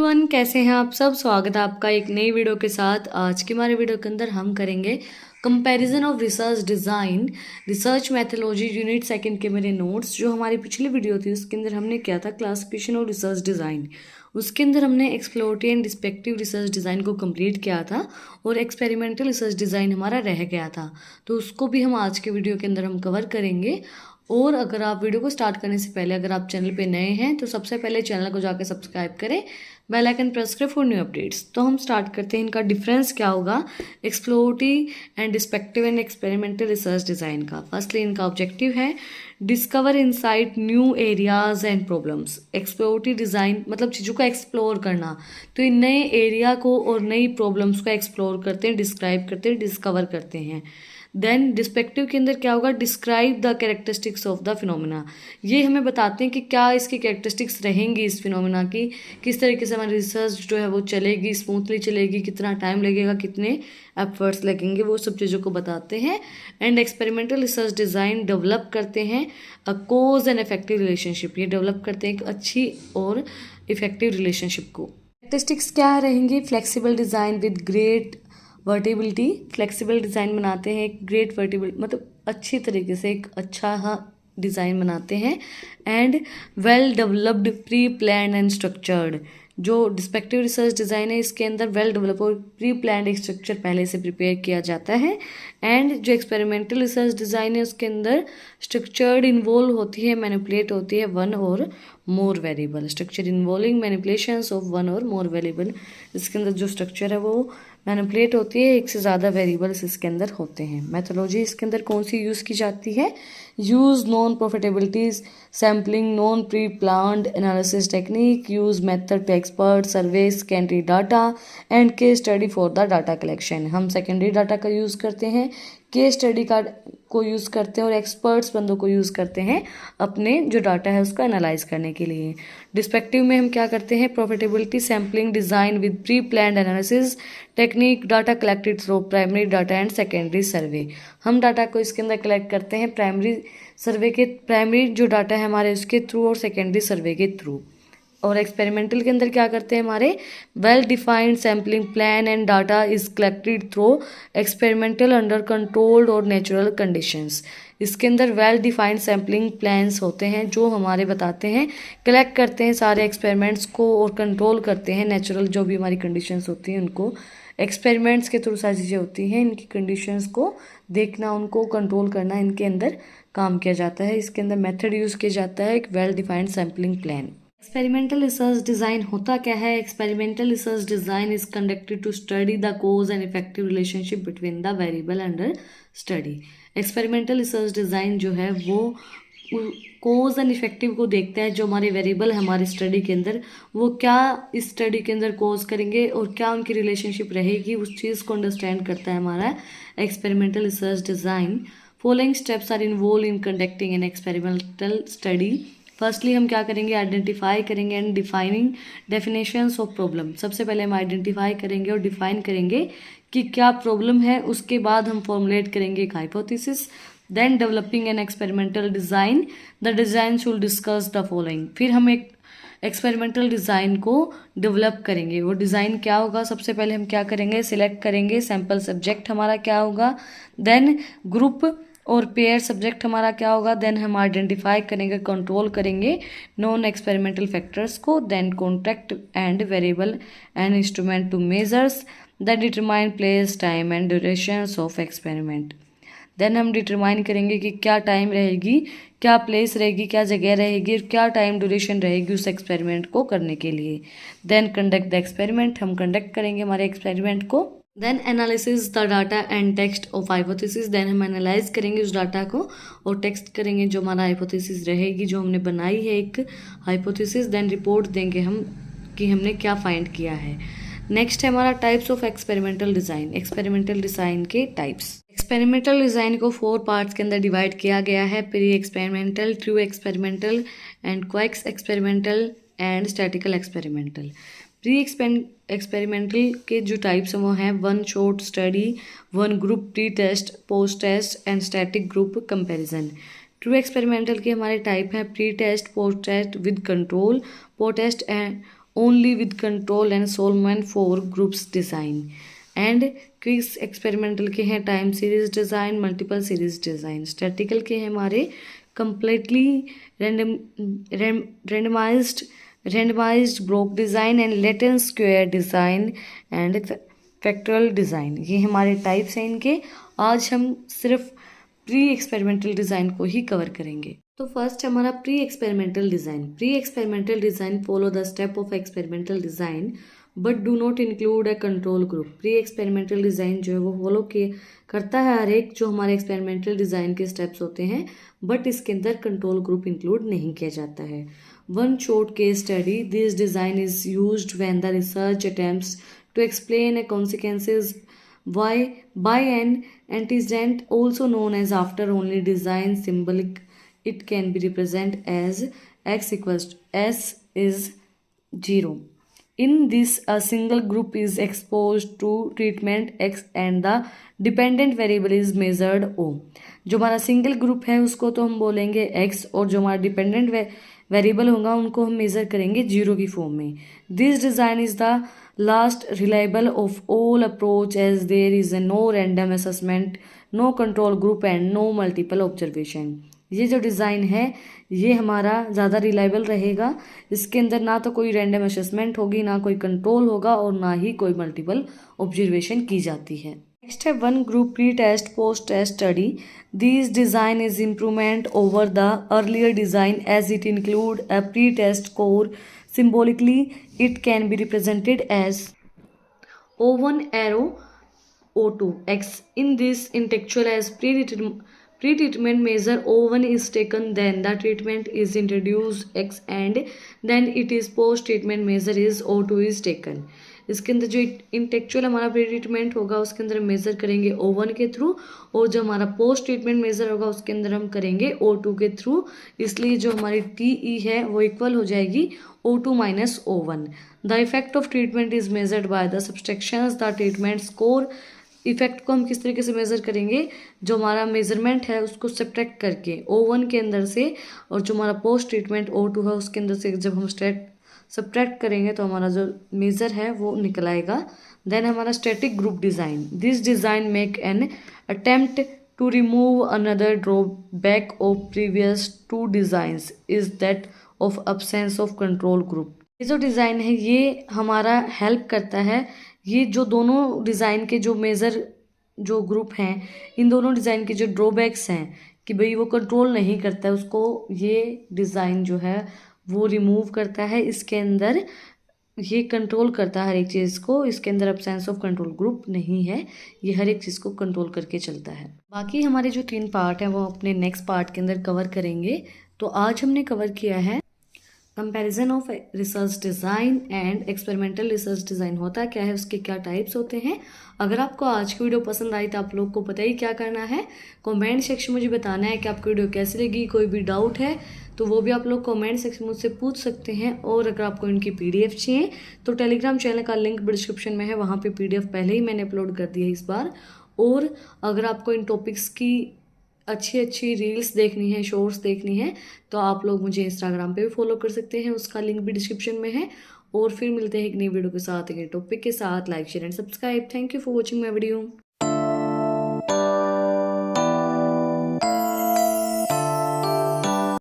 Everyone, कैसे हैं आप सब। स्वागत है आपका एक नई वीडियो के साथ। आज के हमारे वीडियो के अंदर हम करेंगे comparison of research design, research methodology unit second के मेरे नोट्स। जो हमारी पिछली वीडियो थी उसके अंदर हमने किया था क्लासिफिकेशन ऑफ रिसर्च डिज़ाइन। उसके अंदर हमने एक्सप्लोरेटरी एंड डिस्पेक्टिव रिसर्च डिज़ाइन को कंप्लीट किया था और एक्सपेरिमेंटल रिसर्च डिज़ाइन हमारा रह गया था, तो उसको भी हम आज के वीडियो के अंदर हम कवर करेंगे। और अगर आप वीडियो को स्टार्ट करने से पहले अगर आप चैनल पे नए हैं तो सबसे पहले चैनल को जाकर सब्सक्राइब करें, बेल आइकन प्रेस करें फॉर न्यू अपडेट्स। तो हम स्टार्ट करते हैं। इनका डिफरेंस क्या होगा exploratory and descriptive and experimental research design का। फर्स्टली इनका ऑब्जेक्टिव है discover insight new areas and problems. Exploratory design मतलब चीज़ों को एक्सप्लोर करना, तो इन नए एरिया को और नई प्रॉब्लम्स को एक्सप्लोर करते हैं, डिस्क्राइब करते हैं, डिस्कवर करते हैं। देन डिस्पेक्टिव के अंदर क्या होगा describe the characteristics of the phenomena. ये हमें बताते हैं कि क्या इसकी कैरेक्टरिस्टिक्स रहेंगी इस फिनोमिना की, किस तरीके से हमारी रिसर्च जो है वो चलेगी, स्मूथली चलेगी, कितना टाइम लगेगा, कितने एफर्ट्स लगेंगे, वो सब चीज़ों को बताते हैं। And experimental research design develop करते हैं अ कोज एंड इफेक्टिव रिलेशनशिप। ये डेवलप करते हैं एक अच्छी और इफेक्टिव रिलेशनशिप को। कैरेक्टरिस्टिक्स क्या रहेंगी flexible design with great versatility. Flexible design बनाते हैं, एक ग्रेट वर्टिबिलिटी मतलब अच्छी तरीके से एक अच्छा डिज़ाइन बनाते हैं। And well developed pre plan and structured. जो डिस्पेक्टिव रिसर्च डिज़ाइन है इसके अंदर वेल डेवलप और प्री प्लान एक स्ट्रक्चर पहले से प्रिपेयर किया जाता है। एंड जो एक्सपेरिमेंटल रिसर्च डिज़ाइन है उसके अंदर स्ट्रक्चर्ड इन्वॉल्व होती है, मैनिपुलेट होती है one or more variable. Structure involving manipulations of one or more variable. इसके अंदर जो स्ट्रक्चर है वो मैनिपुलेट होती है, एक से ज़्यादा वेरिएबल्स इसके अंदर होते हैं। मैथोलॉजी इसके अंदर कौन सी यूज़ की जाती है use non probability sampling non pre planned analysis technique use method to expert survey secondary data and case study for the data collection. हम सेकेंडरी डाटा का यूज़ करते हैं, केस स्टडी का को यूज़ करते हैं और एक्सपर्ट्स बंदों को यूज़ करते हैं अपने जो डाटा है उसको एनालाइज करने के लिए। डिस्पेक्टिव में हम क्या करते हैं probability sampling design with pre planned analysis technique data collected through primary data and secondary survey. हम डाटा को इसके अंदर कलेक्ट करते हैं प्राइमरी सर्वे के, प्राइमरी जो डाटा है हमारे उसके थ्रू और सेकेंडरी सर्वे के थ्रू। और एक्सपेरिमेंटल के अंदर क्या करते हैं हमारे well defined sampling plan and data is collected through experimental under controlled और नेचुरल कंडीशंस। इसके अंदर वेल डिफाइंड सैम्पलिंग प्लान्स होते हैं जो हमारे बताते हैं कलेक्ट करते हैं सारे एक्सपेरिमेंट्स को और कंट्रोल करते हैं नेचुरल जो भी हमारी कंडीशंस होती हैं उनको। एक्सपेरिमेंट्स के थ्रू सारी चीज़ें होती हैं, इनकी कंडीशंस को देखना, उनको कंट्रोल करना, इनके अंदर काम किया जाता है। इसके अंदर मेथड यूज़ किया जाता है एक well defined sampling plan. Experimental research design होता क्या है। Experimental research design is conducted to study the cause and effective relationship between the variable under study. Experimental research design जो है वो कोज एंड इफेक्टिव को देखता है, जो हमारे वेरिएबल है हमारे स्टडी के अंदर वो क्या इस स्टडी के अंदर कोज करेंगे और क्या उनकी रिलेशनशिप रहेगी, उस चीज़ को अंडरस्टैंड करता है हमारा experimental research design. Following steps are involve in conducting an experimental study. Firstly हम क्या करेंगे आइडेंटिफाई करेंगे and defining definitions of problem. सबसे पहले हम आइडेंटिफाई करेंगे और डिफाइन करेंगे कि क्या प्रॉब्लम है, उसके बाद हम फॉर्मुलेट करेंगे एक hypothesis. Then developing an experimental design, the design should discuss the following. फिर हम एक एक्सपेरिमेंटल डिज़ाइन को डेवलप करेंगे। वो डिज़ाइन क्या होगा सबसे पहले हम क्या करेंगे सिलेक्ट करेंगे सैम्पल सब्जेक्ट हमारा क्या होगा, देन ग्रुप और पेयर सब्जेक्ट हमारा क्या होगा, देन हम आइडेंटिफाई करेंगे कंट्रोल करेंगे नॉन एक्सपेरिमेंटल फैक्टर्स को, then contract and variable and instrument to measures that determine place time and durations of experiment. Then हम डिटरमाइन करेंगे कि क्या टाइम रहेगी, क्या प्लेस रहेगी, क्या जगह रहेगी और क्या टाइम ड्यूरेशन रहेगी उस एक्सपेरिमेंट को करने के लिए। देन कंडक्ट द एक्सपेरिमेंट, हम कंडक्ट करेंगे हमारे एक्सपेरिमेंट को। Then analysis the data and text of hypothesis, then हम एनालाइज करेंगे उस डाटा को और टेक्स्ट करेंगे जो हमारा हाइपोथेसिस रहेगी, जो हमने बनाई है एक हाइपोथेसिस। देन रिपोर्ट देंगे हम कि हमने क्या फाइंड किया है। नेक्स्ट है हमारा types of experimental design. Experimental design के टाइप्स। एक्सपेरिमेंटल डिज़ाइन को 4 पार्ट्स के अंदर डिवाइड किया गया है, pre experimental, true experimental and quasi experimental and statistical experimental. Pre experimental के जो टाइप्स हैं वो हैं 1 short study, 1 group pre test, post test and static group comparison. True experimental के हमारे टाइप हैं pre test, post test with control, post test only with control and Solomon 4 groups design. And quasi experimental के हैं time series design, multiple series design. Statistical के हैं हमारे completely randomised block design and Latin square design and factorial design. ये हमारे types हैं इनके. आज हम सिर्फ प्री एक्सपेरिमेंटल डिज़ाइन को ही कवर करेंगे. तो फर्स्ट हमारा pre experimental design. Pre experimental design follow the step of experimental design but do not include A control group. Pre experimental design जो है वो फॉलो करता है हर एक जो हमारे एक्सपेरिमेंटल डिज़ाइन के स्टेप्स होते हैं, बट इसके अंदर कंट्रोल ग्रुप इंक्लूड नहीं किया जाता है. One short case study. This design is used when the research attempts to explain a consequences by an antecedent also known as after only design symbolic. It can be represented as x equals to s is 0. In this a single group is exposed to treatment x and the dependent variable is measured o. जो हमारा single group है उसको तो हम बोलेंगे x और जो हमारा डिपेंडेंट वेरिएबल होगा उनको हम मेज़र करेंगे 0 की फॉर्म में. This design is the last reliable of all approach as there is a no random assessment, no control group and no multiple observation. ये जो डिज़ाइन है ये हमारा ज़्यादा रिलायबल रहेगा. इसके अंदर ना तो कोई रैंडम असेसमेंट होगी, ना कोई कंट्रोल होगा और ना ही कोई मल्टीपल ऑब्जर्वेशन की जाती है. नेक्स्ट है one group pre test post test study. This design is improvement over the earlier design as it include a pre test core. Symbolically, it can be represented as O1 arrow O2 X. In this intellectual as pre-treatment measure O1 is taken, then the treatment is introduced X, and then it is post-treatment measure is O2 is taken. इसके अंदर जो intellectual हमारा pre treatment होगा उसके अंदर measure करेंगे O1 के through, और जो हमारा पोस्ट ट्रीटमेंट मेज़र होगा उसके अंदर हम करेंगे O2 के थ्रू. इसलिए जो हमारी TE है वो इक्वल हो जाएगी O2 minus O1. The effect of treatment is measured by the subtractions the treatment score. Effect को हम किस तरीके से मेज़र करेंगे, जो हमारा मेज़रमेंट है उसको सब्ट्रैक्ट करके O1 के अंदर से, और जो हमारा पोस्ट ट्रीटमेंट O2 है उसके अंदर से जब हम सब्ट्रैक्ट करेंगे तो हमारा जो मेज़र है वो निकल आएगा. देन हमारा static group design. This design make an attempt to remove another drawback of previous two designs is that of absence of control group. ये जो डिज़ाइन है ये हमारा हेल्प करता है. ये जो दोनों डिज़ाइन के जो मेज़र जो ग्रुप हैं, इन दोनों डिज़ाइन के जो ड्रॉबैक्स हैं कि भाई वो कंट्रोल नहीं करता है, उसको ये डिज़ाइन जो है वो रिमूव करता है. इसके अंदर ये कंट्रोल करता है हर एक चीज़ को. इसके अंदर अब्सेंस ऑफ कंट्रोल ग्रुप नहीं है, ये हर एक चीज़ को कंट्रोल करके चलता है. बाकी हमारे जो 3 पार्ट हैं वो अपने नेक्स्ट पार्ट के अंदर कवर करेंगे. तो आज हमने कवर किया है comparison of research design and experimental research design होता क्या है, उसके क्या टाइप्स होते हैं. अगर आपको आज की वीडियो पसंद आई तो आप लोग को पता ही क्या करना है, कमेंट सेक्शन में मुझे बताना है कि आपको वीडियो कैसी लगी. कोई भी डाउट है तो वो भी आप लोग कमेंट सेक्शन में मुझसे पूछ सकते हैं. और अगर आपको इनकी PDF चाहिए तो टेलीग्राम चैनल का लिंक डिस्क्रिप्शन में है, वहाँ पे PDF पहले ही मैंने अपलोड कर दिया है इस बार. और अगर आपको इन टॉपिक्स की अच्छी अच्छी रील्स देखनी है, शॉर्ट्स देखनी है, तो आप लोग मुझे इंस्टाग्राम पे भी फॉलो कर सकते हैं, उसका लिंक भी डिस्क्रिप्शन में है. और फिर मिलते हैं एक नई वीडियो के साथ, एक नए टॉपिक के साथ. Like share and subscribe. Thank you for watching my video.